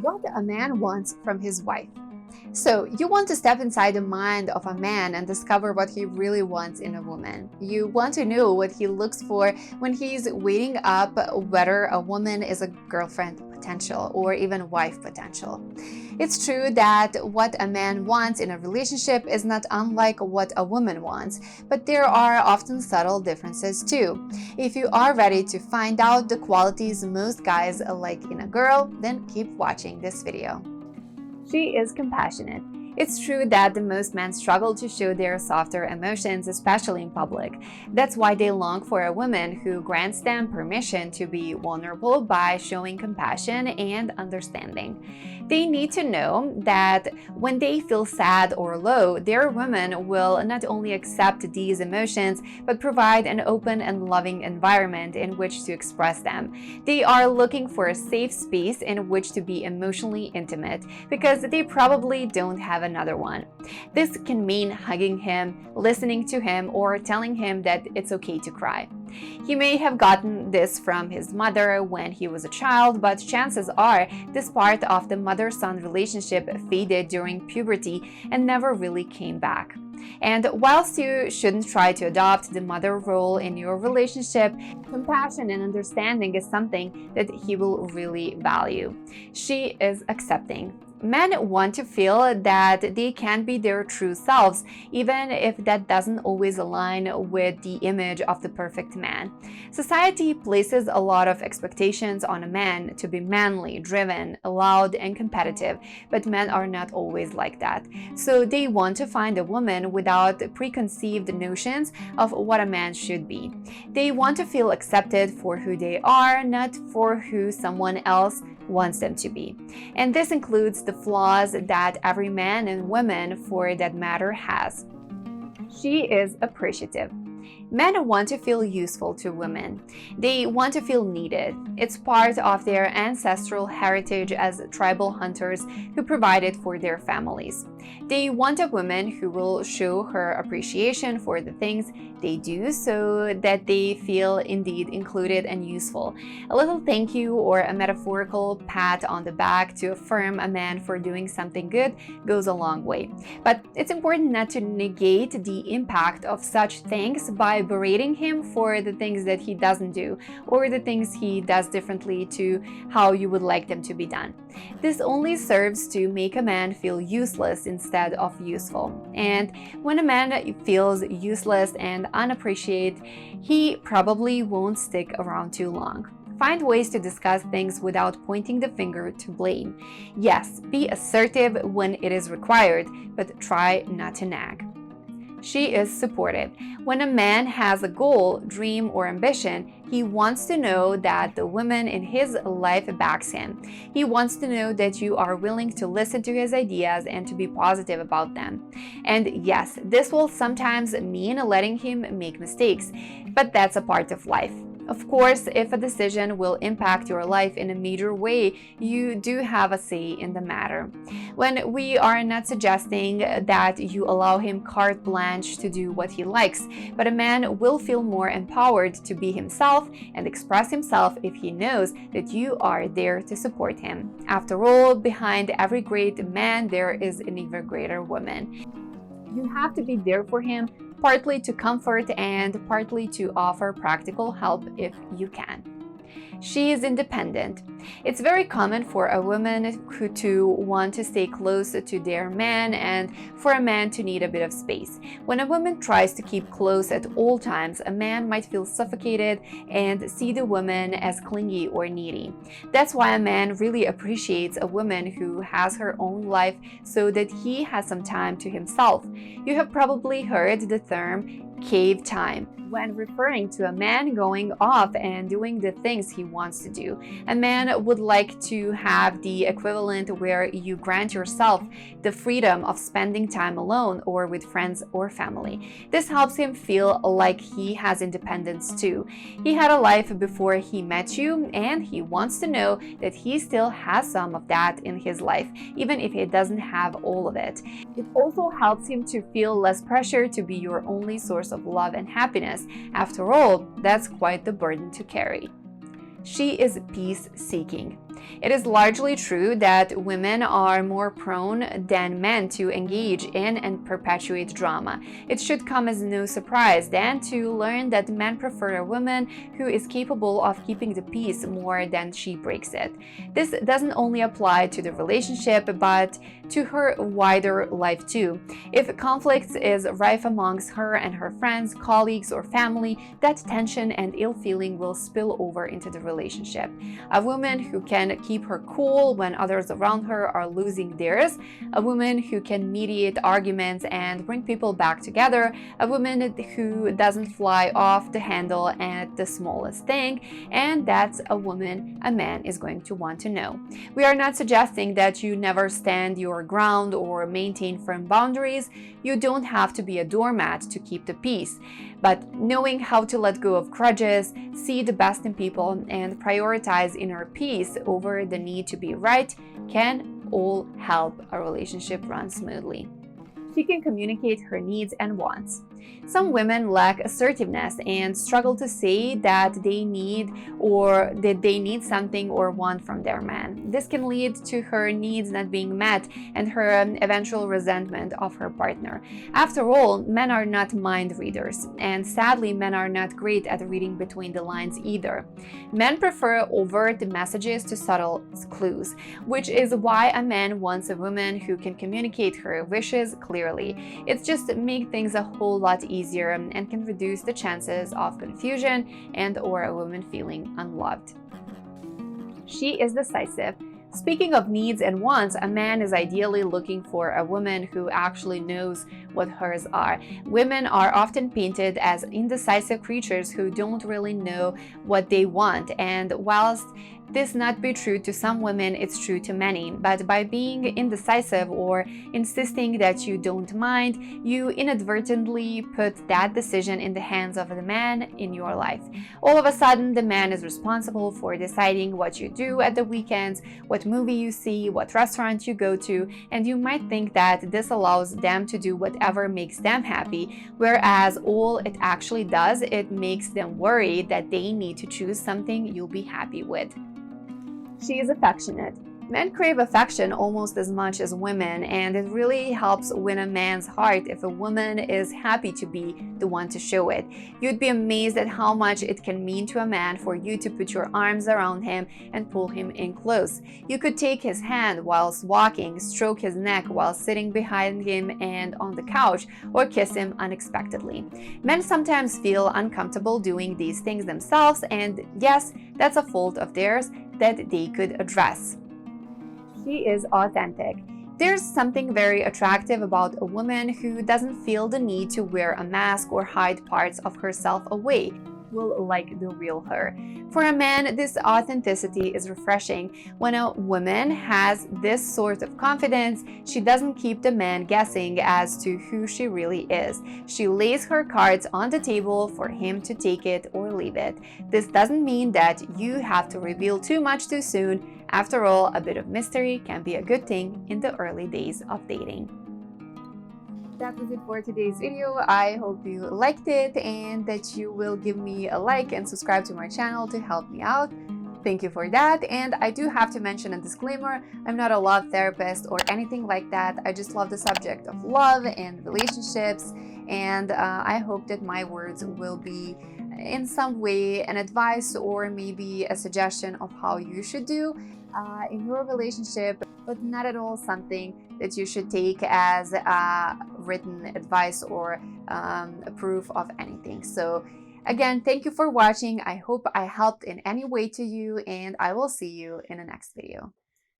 What a man wants from his wife. So, you want to step inside the mind of a man and discover what he really wants in a woman. You want to know what he looks for when he's weighing up whether a woman is a girlfriend potential or even wife potential. It's true that what a man wants in a relationship is not unlike what a woman wants, but there are often subtle differences too. If you are ready to find out the qualities most guys like in a girl, then keep watching this video. She is compassionate. It's true that the most men struggle to show their softer emotions, especially in public. That's why they long for a woman who grants them permission to be vulnerable by showing compassion and understanding. They need to know that when they feel sad or low, their woman will not only accept these emotions, but provide an open and loving environment in which to express them. They are looking for a safe space in which to be emotionally intimate, because they probably don't have another one. This can mean hugging him, listening to him, or telling him that it's okay to cry. He may have gotten this from his mother when he was a child, but chances are this part of the mother-son relationship faded during puberty and never really came back. And whilst you shouldn't try to adopt the mother role in your relationship, compassion and understanding is something that he will really value. She is accepting. Men want to feel that they can be their true selves, even if that doesn't always align with the image of the perfect man. Society places a lot of expectations on a man to be manly, driven, loud, and competitive, but men are not always like that. So they want to find a woman without preconceived notions of what a man should be. They want to feel accepted for who they are, not for who someone else wants them to be. And this includes the flaws that every man and woman, for that matter, has. She is appreciative. Men want to feel useful to women. They want to feel needed. It's part of their ancestral heritage as tribal hunters who provided for their families. They want a woman who will show her appreciation for the things they do so that they feel indeed included and useful. A little thank you or a metaphorical pat on the back to affirm a man for doing something good goes a long way. But it's important not to negate the impact of such things by berating him for the things that he doesn't do or the things he does differently to how you would like them to be done. This only serves to make a man feel useless instead of useful. And when a man feels useless and unappreciated, he probably won't stick around too long. Find ways to discuss things without pointing the finger to blame. Yes, be assertive when it is required, but try not to nag. She is supportive. When a man has a goal, dream, or ambition, he wants to know that the woman in his life backs him. He wants to know that you are willing to listen to his ideas and to be positive about them. And yes, this will sometimes mean letting him make mistakes, but that's a part of life. Of course, if a decision will impact your life in a major way, you do have a say in the matter. When we are not suggesting that you allow him carte blanche to do what he likes, but a man will feel more empowered to be himself and express himself if he knows that you are there to support him. After all, behind every great man, there is an even greater woman. You have to be there for him, partly to comfort and partly to offer practical help if you can. She is independent. It's very common for a woman to want to stay close to their man and for a man to need a bit of space. When a woman tries to keep close at all times, a man might feel suffocated and see the woman as clingy or needy. That's why a man really appreciates a woman who has her own life so that he has some time to himself. You have probably heard the term cave time when referring to a man going off and doing the things he wants to do. A man would like to have the equivalent where you grant yourself the freedom of spending time alone or with friends or family. This helps him feel like he has independence too. He had a life before he met you, and he wants to know that he still has some of that in his life, even if he doesn't have all of it. It also helps him to feel less pressure to be your only source of love and happiness. After all, that's quite the burden to carry. She is peace-seeking. It is largely true that women are more prone than men to engage in and perpetuate drama. It should come as no surprise then to learn that men prefer a woman who is capable of keeping the peace more than she breaks it. This doesn't only apply to the relationship, but to her wider life too. If conflict is rife amongst her and her friends, colleagues, or family, that tension and ill feeling will spill over into the relationship. A woman who can keep her cool when others around her are losing theirs, a woman who can mediate arguments and bring people back together, a woman who doesn't fly off the handle at the smallest thing, and that's a woman a man is going to want to know. We are not suggesting that you never stand your ground or maintain firm boundaries. You don't have to be a doormat to keep the peace. But knowing how to let go of grudges, see the best in people, and prioritize inner peace over the need to be right can all help a relationship run smoothly. She can communicate her needs and wants. Some women lack assertiveness and struggle to say that they need something or want from their man. This can lead to her needs not being met and her eventual resentment of her partner. After all, men are not mind readers, and sadly, men are not great at reading between the lines either. Men prefer overt messages to subtle clues, which is why a man wants a woman who can communicate her wishes clearly. It just makes things a whole lot easier and can reduce the chances of confusion and/or a woman feeling unloved. She is decisive. Speaking of needs and wants, a man is ideally looking for a woman who actually knows what hers are. Women are often painted as indecisive creatures who don't really know what they want, and whilst this not be true to some women, it's true to many. But by being indecisive or insisting that you don't mind, you inadvertently put that decision in the hands of the man in your life. All of a sudden, the man is responsible for deciding what you do at the weekends, what movie you see, what restaurant you go to, and you might think that this allows them to do whatever makes them happy, whereas all it actually does, it makes them worry that they need to choose something you'll be happy with. She is affectionate. Men crave affection almost as much as women, and it really helps win a man's heart if a woman is happy to be the one to show it. You'd be amazed at how much it can mean to a man for you to put your arms around him and pull him in close. You could take his hand whilst walking, stroke his neck while sitting behind him and on the couch, or kiss him unexpectedly. Men sometimes feel uncomfortable doing these things themselves, and yes, that's a fault of theirs that they could address. She is authentic. There's something very attractive about a woman who doesn't feel the need to wear a mask or hide parts of herself away. Will like the real her. For a man, this authenticity is refreshing. When a woman has this sort of confidence, she doesn't keep the man guessing as to who she really is. She lays her cards on the table for him to take it or leave it. This doesn't mean that you have to reveal too much too soon. After all, a bit of mystery can be a good thing in the early days of dating. That was it for today's video. I hope you liked it and that you will give me a like and subscribe to my channel to help me out. Thank you for that. And I do have to mention a disclaimer, I'm not a love therapist or anything like that. I just love the subject of love and relationships, and I hope that my words will be in some way an advice or maybe a suggestion of how you should do in your relationship, but not at all something that you should take as written advice or a proof of anything. So again, thank you for watching. I hope I helped in any way to you, and I will see you in the next video.